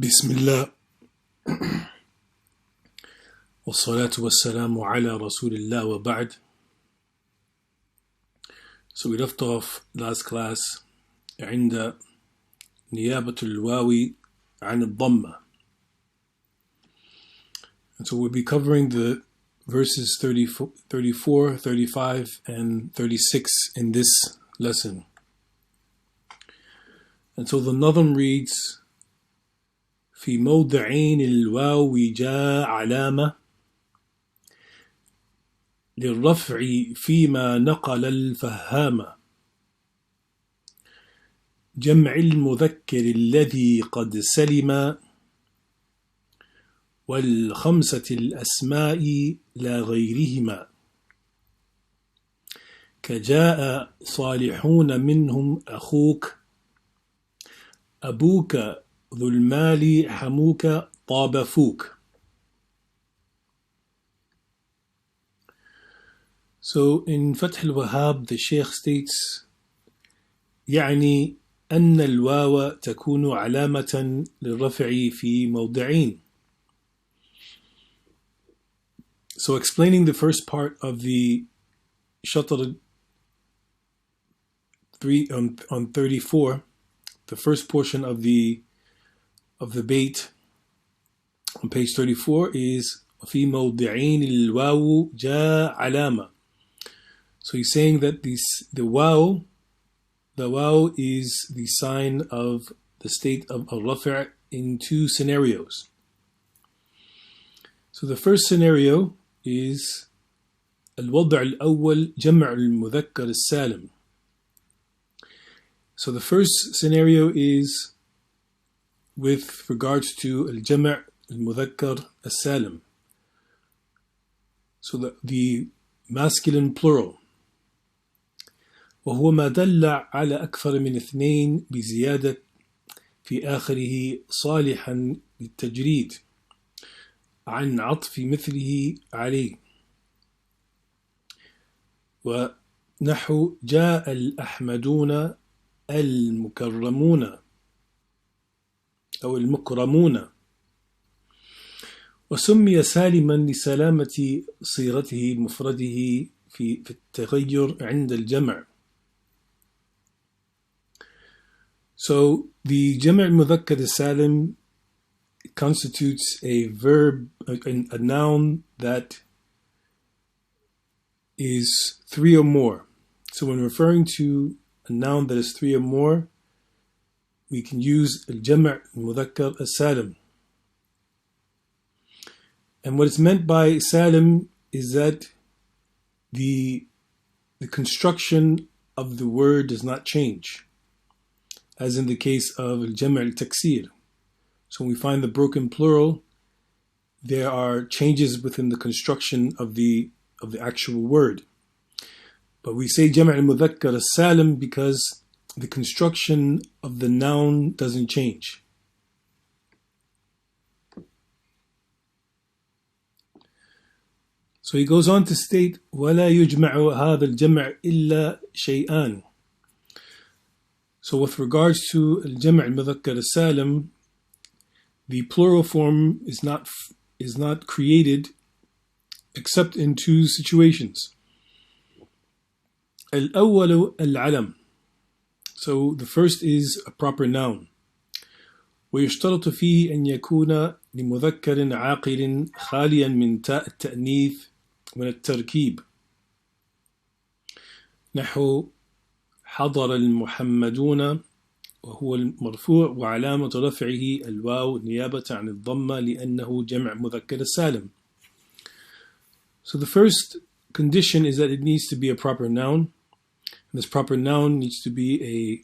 بسم الله والصلاة والسلام على رسول الله وبعد. So we left off last class عند نيابة الواو عن الضمة. And so we'll be covering the verses 34, 35, and 36 in this lesson. And so the Nazm reads: في موضعين الواو جاء علامة للرفع فيما نقل الفهام، جمع المذكر الذي قد سلم، والخمسة الأسماء لا غيرهما، كجاء صالحون منهم أخوك، أبوك ذو المال حموك طاب فوك. So in Fath al-Wahhab the Sheikh states يعني أن الواو تكون علامة للرفع في موضعين. So explaining the first part of the Shatr 3 on 34, the first portion of the bait on page 34 is في موضعين الواو جاء علامة. So he's saying that the waw is the sign of the state of al-rafi' in two scenarios. So the first scenario is الوضع الأول جمع المذكر السالم. So the first scenario is with regards to al-jam' al-mudhakkar al-salim. So the masculine plural. وهو ما دل على أكثر من اثنين بزيادة في آخره صالحا للتجريد عن عطف مثله عليه، ونحو جاء الأحمدون المكرمون أو المكرمون، وسمي سالما لسلامة صيغته مفرده في التغير عند الجمع. So the Jam' al-Mudhakkar al-Salim constitutes a verb, a noun that is three or more. So when referring to a noun that is three or more, we can use al-Jam' al-Mudhakkar al-Salim. And what is meant by Salim is that the construction of the word does not change, as in the case of al-Jam' al-Taksir. So when we find the broken plural, there are changes within the construction of the actual word. But we say Jam' al-Mudhakkar al-Salim because the construction of the noun doesn't change. So he goes on to state وَلَا يُجْمَعُ هَذَا الْجَمْعِ إِلَّا شَيْئًان. So with regards to al-Jam' al-Mudhakkar al-Salim, the plural form is not created except in two situations. Al-awwal al-alam. So the first is a proper noun. ويشترط فيه أن يكون لمذكر عاقل خاليا من تاء التأنيث من التركيب، نحو حضر المحمدون، وهو المرفوع وعلامة رفعه الواو نيابة عن الضمة لأنه جمع مذكر السالم. So the first condition is that it needs to be a proper noun. And this proper noun needs to be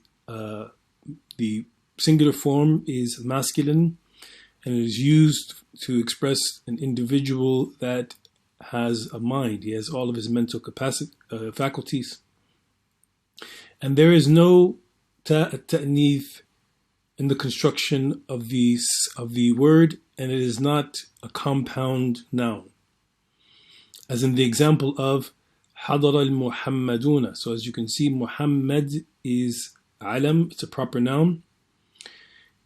the singular form is masculine, and it is used to express an individual that has a mind. He has all of his mental faculties. And there is no ta'nith in the construction of the word, and it is not a compound noun, as in the example of حضر المحمدون. So as you can see, Muhammad is alam, it's a proper noun.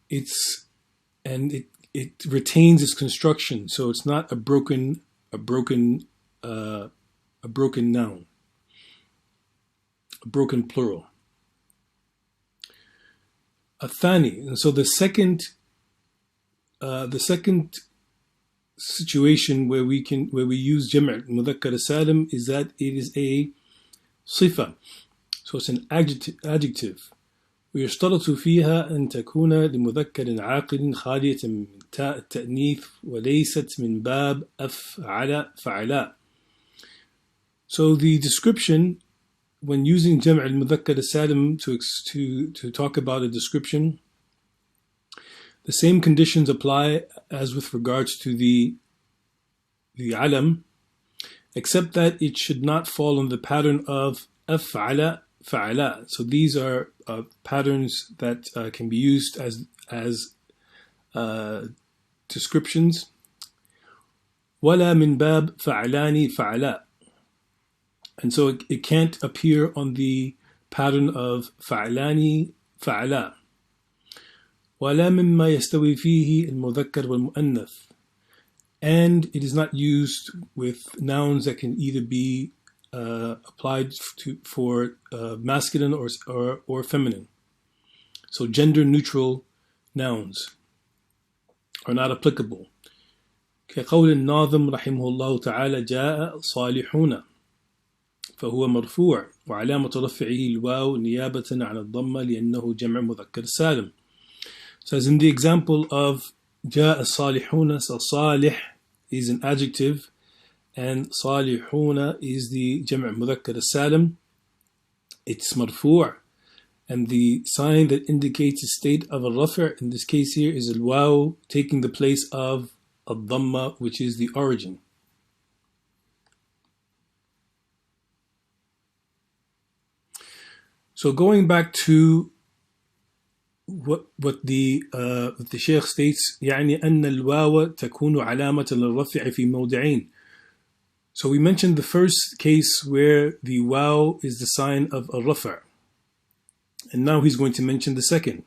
Its and it retains its construction, so it's not a broken noun, a broken plural. Athani, and so the second situation where we use Jam' Mudhakkar Salim is that it is a sifa, so it's an adjective. ويشترط فيها أن تكون لمذكر عاقل خالية من تاء التأنيث وليست من باب أفعل فعلاء. So the description, when using Jam' al-Mudhakkar al-Salim to talk about a description, the same conditions apply as with regards to the alam, except that it should not fall on the pattern of af'ala fa'ala. So these are patterns that can be used as descriptions. ولا من باب فعلان فعلا. And so it can't appear on the pattern of فعلان فعلا. ولا مما يستوي فيه المذكر والمؤنث. And it is not used with nouns that can either be applied for masculine or feminine. So gender neutral nouns are not applicable. كقول الناظم رحمه الله تعالى جاء صالحون فهو مرفوع وعلامة رفعه الواو نيابة عن الضمة لأنه جمع مذكر سالم. So as in the example of جاء الصالحون, so صالح is an adjective and صالحون is the جمع مذكر السالم. It's مرفوع, and the sign that indicates the state of a rafa' in this case here is al-waw, taking the place of al-dhamma, which is the origin. So going back to what the Shaykh states, يعني أن الواو تكون علامة للرفع في موضعين. So we mentioned the first case where the waw is the sign of a rafa', and now he's going to mention the second.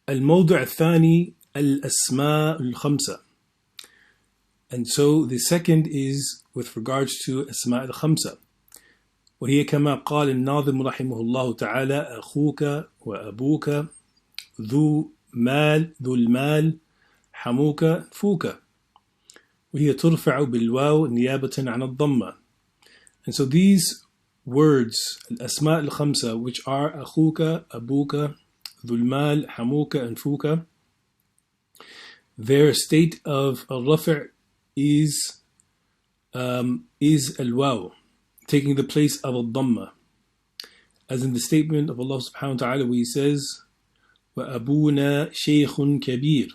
الموضع الثاني الأسماء الخمسة. And so the second is with regards to أسماء الخمسة. وهي كما قال الناظم رحمه الله تعالى أخوك وأبوك ذو المال حموك فوك. وهي ترفع بالواو نيابة عن الضمة. And so these words, الأسماء الخمسة, which are أخوك, أبوك, ذو المال, حموك, and فوك, their state of al-rafa' is al-waw, taking the place of al-dhamma, as in the statement of Allah subhanahu wa ta'ala where he says وَأَبُونَا شَيْخٌ كَبِيرٌ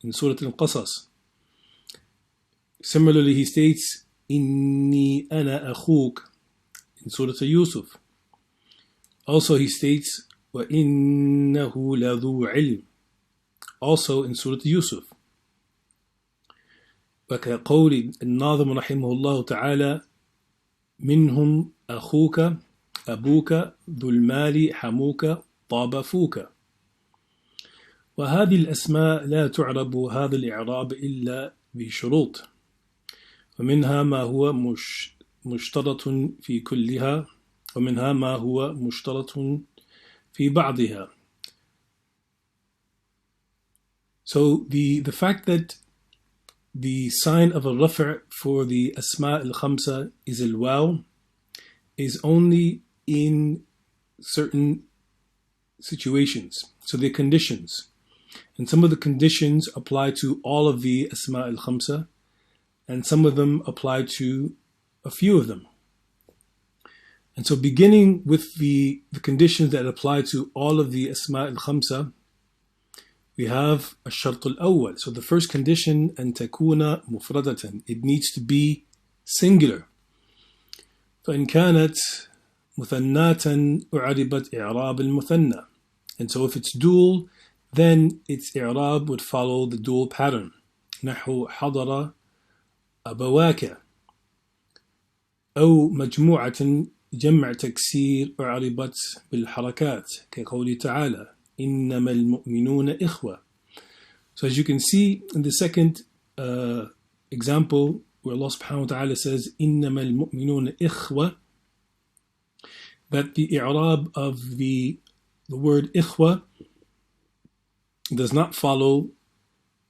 in Surah Al-Qasas. Similarly, he states إِنِّي أَنَا أَخُوكَ in Surah Yusuf. Also he states وَإِنَّهُ لَذُو عِلْمٍ also in Surah Yusuf. وكقول الناظم رحمه الله تعالى منهم أخوك أبوك ذو المال حموك طاب فوك. وهذه الأسماء لا تعرب هذا الإعراب إلا بشروط، ومنها ما هو مشترط في كلها ومنها ما هو مشترط في بعضها. So the fact that the sign of a rafa' for the asma' al-khamsa is al-waw is only in certain situations. So the conditions. And some of the conditions apply to all of the asma' al-khamsa, and some of them apply to a few of them. And so beginning with the conditions that apply to all of the asma' al-khamsa, we have الشرط الأول. So the first condition أن تكون مفردة. It needs to be singular. فإن كانت مثناة أعربت إعراب المثنى. And so if it's dual, then its إعراب would follow the dual pattern. نحو حضر أبواك. أو مجموعة جمع تكسير أعربت بالحركات كقوله تعالى إنما المؤمنون إخوة. So as you can see in the second example where Allah subhanahu wa ta'ala says إنما المؤمنون إخوة, that the i'rab of the word إخوة does not follow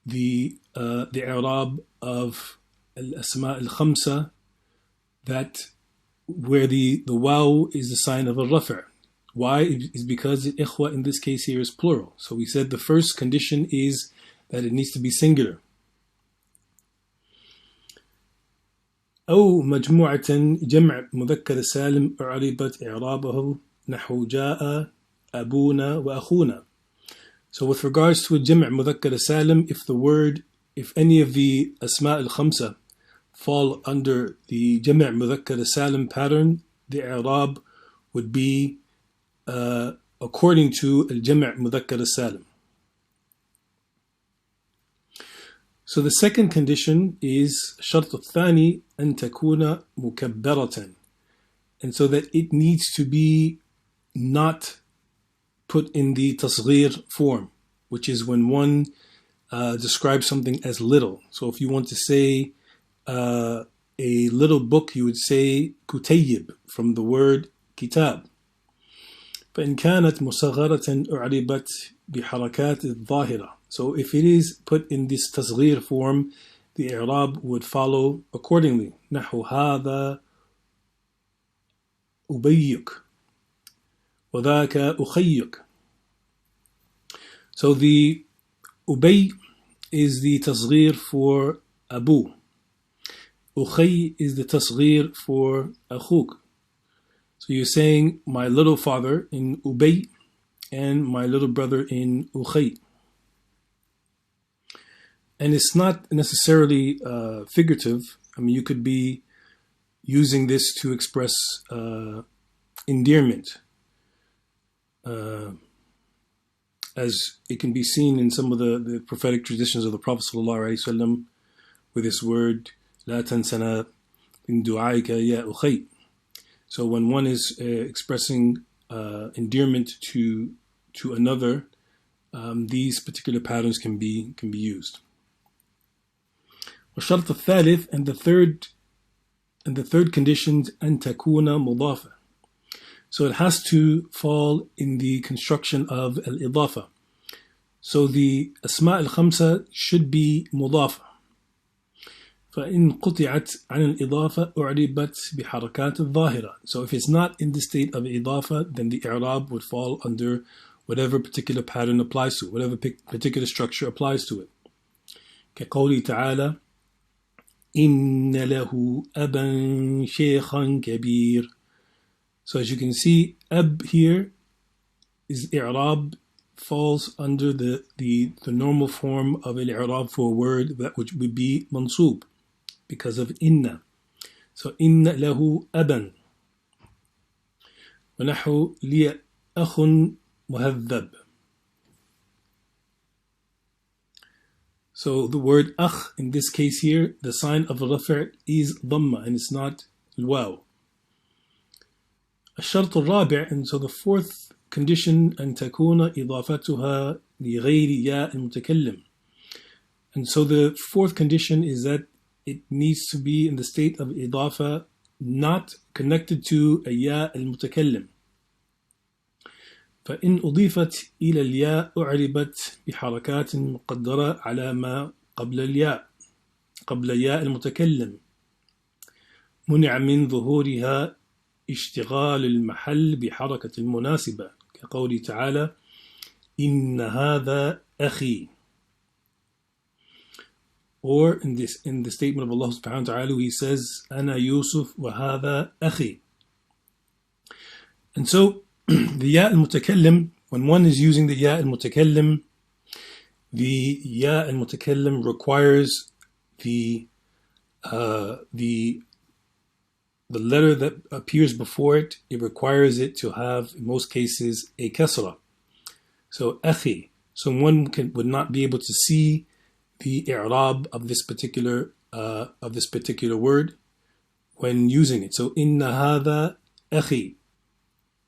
the i'rab of al-asma al-khamsa, that where the waw is the sign of a rafa'. Why? Is because ikhwa in this case here is plural. So we said the first condition is that it needs to be singular. أو مجموعة جمع مذكر سالم أعربت إعرابه نحو جاء أبونا وأخونا. So with regards to a جمع مذكر سالم, if any of the asma al-khamsa fall under the جمع مذكر سالم pattern, the i'rab would be according to الجمع مذكر سالم. So the second condition is شرط الثاني أن تكون مكبرة, and so that it needs to be not put in the تصغير form, which is when one describes something as little. So if you want to say a little book, you would say كتيب from the word كتاب. فإن كانت مصغرة أعربت بحركات الظاهرة. So if it is put in this تصغير form, the i'rab would follow accordingly. نحو هذا أبيك وذاك أخيك. So the أبي is the تصغير for أبو. أخي is the تصغير for أخوك. So you're saying my little father in أبي and my little brother in أخي. And it's not necessarily figurative. I mean, you could be using this to express endearment, as it can be seen in some of the prophetic traditions of the Prophet ﷺ with this word لا تنسنا من دعائك يا أخي. So when one is expressing endearment to another, these particular patterns can be used. والشرط الثالث, and the third condition, أن تكون مضافة. So it has to fall in the construction of al-idafa. So the asma al-khamsa should be مضافة. فإن قطعت عن الإضافة أعربت بحركات الظاهرة. So if it's not in the state of idafa, then the i'rab would fall under whatever particular pattern applies to it, whatever particular structure applies to it. كقوله تعالى إن له أبا شيخا كبير. So as you can see, ab here is i'rab, falls under the normal form of al-i'rab for a word that which would be mansub because of inna. So inna lahu aban. ونحو لي أخ مهذب. So the word akh in this case here, the sign of rafa' is dhamma and it's not al-waw. الشرط الرابع, and so the fourth condition أن تكون إضافتها لغير ياء المتكلم. And so the fourth condition is that it needs to be in the state of idafa, not connected to a ya al-mutakallim. فإن أضيفت إلى الياء أعربت بحركات مقدرة على ما قبل الياء قبل ياء المتكلم منع من ظهورها اشتغال المحل بحركة المناسبة كقوله تعالى إن هذا أخي. Or in the statement of Allah subhanahu wa ta'ala, he says أنا يوسف وهذا أخي. And so the ya al-mutakallim, when one is using the ya al-mutakallim, the ya al-mutakallim requires the letter that appears before it, it requires it to have, in most cases, a kasra. So akhi. So one would not be able to see the i'rab of this particular word when using it. So inna hadha akhi.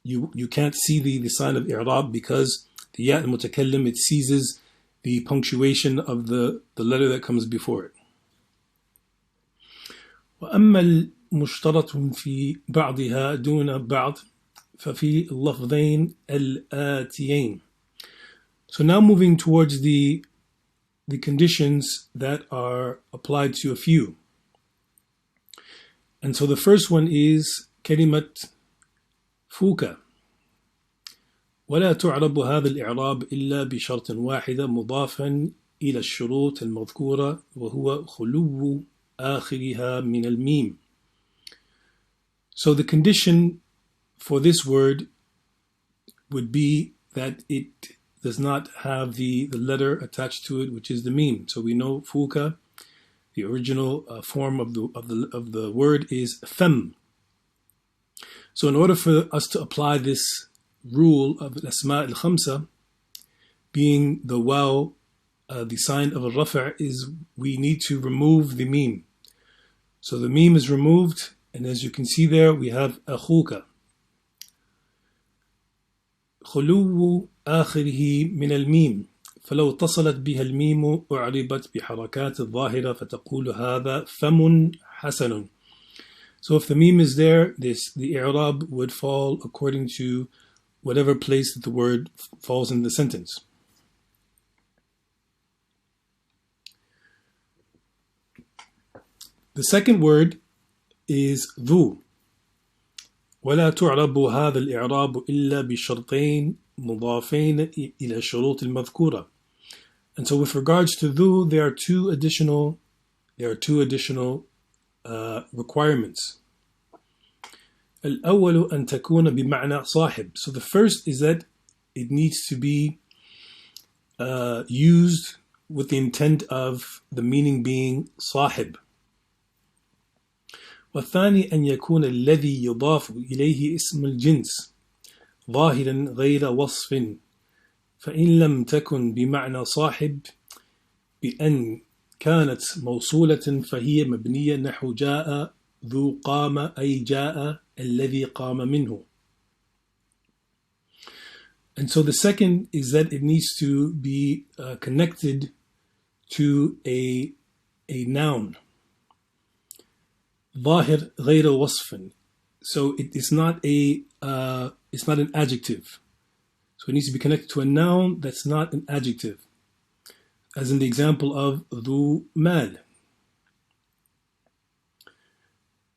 You can't see the sign of i'rab because the ya al-mutakallim, it seizes the punctuation of the letter that comes before it. وأما المشترط في بعضها دون بعض ففي اللفظين الآتيين. So now moving towards the conditions that are applied to a few. And so the first one is كلمة فوك. ولا تعرب هذا الإعراب إلا بشرط واحد مضافا إلى الشروط المذكورة وهو خلو آخرها من الميم. So the condition for this word would be that it does not have the letter attached to it, which is the meme. So we know fuka, the original form of the word is fem. So in order for us to apply this rule of al-asma al-khamsa, being the waw, the sign of al-rafa', is we need to remove the meme. So the meme is removed, and as you can see there, we have akhuka. خلو آخره من الميم فلو اتصلت بها الميم أعربت بحركات الظاهرة فتقول هذا فم حسن. So if the meme is there, the i'rab would fall according to whatever place that the word falls in the sentence. The second word is ذو. ولا تعرب هذا الإعراب إلا بشرطين مضافين إلى الشروط المذكورة. And so with regards to ذو, there are two additional requirements. الأول أن تكون بمعنى صاحب. So the first is that it needs to be used with the intent of the meaning being صاحب. والثاني أن يكون الذي يضاف إليه اسم الجنس ظاهرا غير وصف فإن لم تكن بمعنى صاحب بأن كانت موصولة فهي مبنية نحو جاء ذو قام أي جاء الذي قام منه. And so the second is that it needs to be connected to a noun. ظاهر غير وصف. So it's not an adjective. So it needs to be connected to a noun that's not an adjective. As in the example of ذو مال.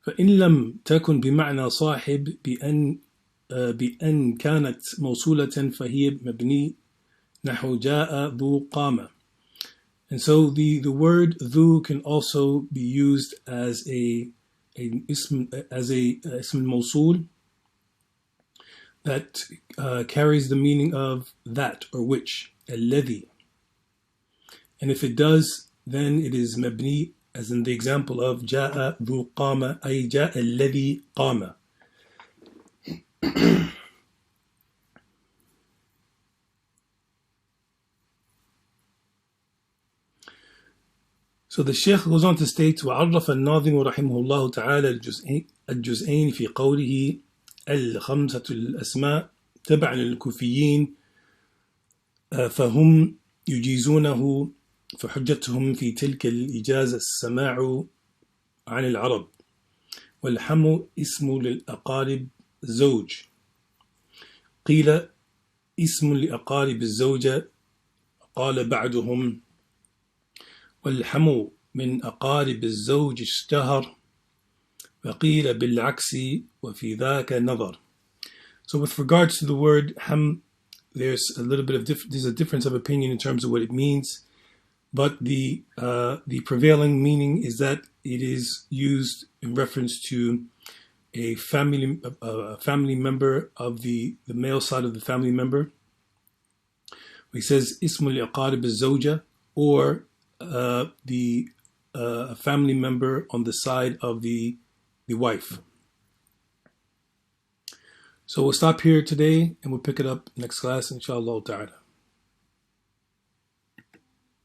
فإن لم تكن بمعنى صاحب بأن كانت موصولة فهي مبني نحو جاء ذو قام. And so the word ذو can also be used as a ism al-mawsul that carries the meaning of that or which, الذي. And if it does, then it is mabni, as in the example of جاء ذو قام أي جاء الذي قام. So the Sheikh goes on to state وعرف الناظم رحمه الله تعالى الجزئين في قوله الخمسة الأسماء تبعا للكوفيين فهم يجيزونه فحجتهم في تلك الإجازة السماع عن العرب والحم اسم للأقارب زوج قيل اسم لأقارب الزوجة قال بعدهم والحم من أقارب الزوج اشتهر وقيل بالعكس وفي ذاك نظر. So with regards to the word ham, there's a difference of opinion in terms of what it means, but the prevailing meaning is that it is used in reference to a family member of the male side of the family member. He says ismu li aqarib az-zawja, or the family member on the side of the wife. So we'll stop here today and we'll pick it up next class, inshallah ta'ala.